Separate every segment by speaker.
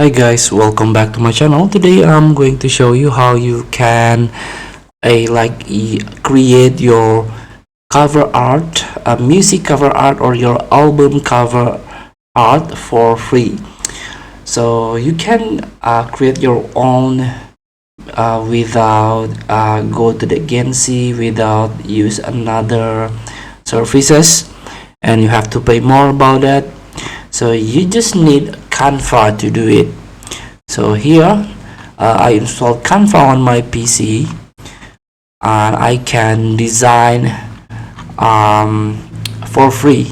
Speaker 1: Hi guys, welcome back to my channel. Today I'm going to show you how you can create your cover art, music cover art, or your album cover art for free. So you can create your own without go to the agency, without use another services, and you have to pay more about that. So you just need Canva to do it. So here I installed Canva on my PC, and I can design for free.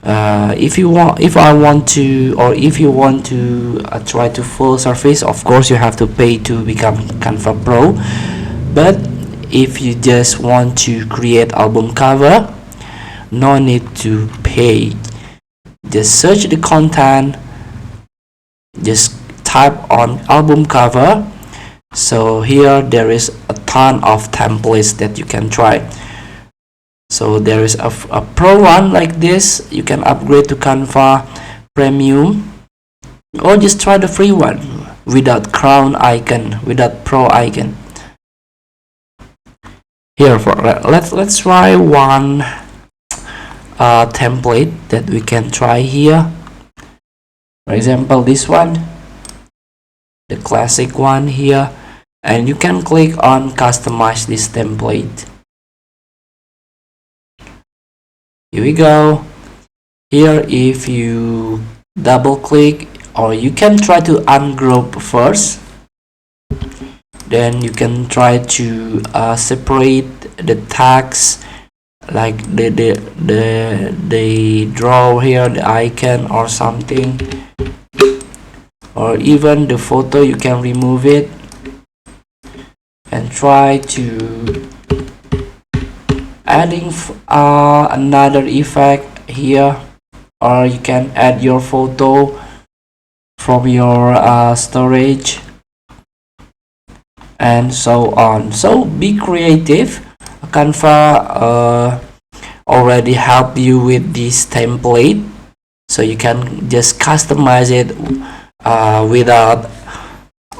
Speaker 1: If I want to, or if you want to try to full service, of course you have to pay to become Canva Pro. But if you just want to create album cover, no need to pay. Just search the content, just type on album cover. So here there is a ton of templates that you can try. So there is a pro one like this. You can upgrade to Canva Premium, or just try the free one without crown icon, without pro icon. Here let's try one template that we can try here. For example, this one, the classic one here, and you can click on customize this template. Here we go. Here, if you double click, or you can try to ungroup first, then you can try to separate the tags, like the draw here, the icon or something, or even the photo. You can remove it and try to adding another effect here, or you can add your photo from your storage, and so on. So be creative. Canva already help you with this template, so you can just customize it without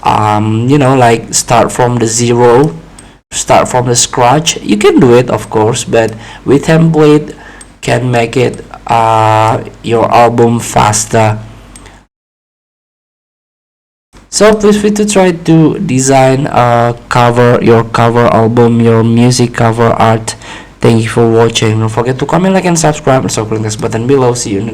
Speaker 1: like start from the zero, start from the scratch. You can do it, of course, but with template can make it your album faster. So please feel to try to design your cover album, your music cover art. Thank you for watching. Don't forget to comment, like, and subscribe, and so click this button below. See you in the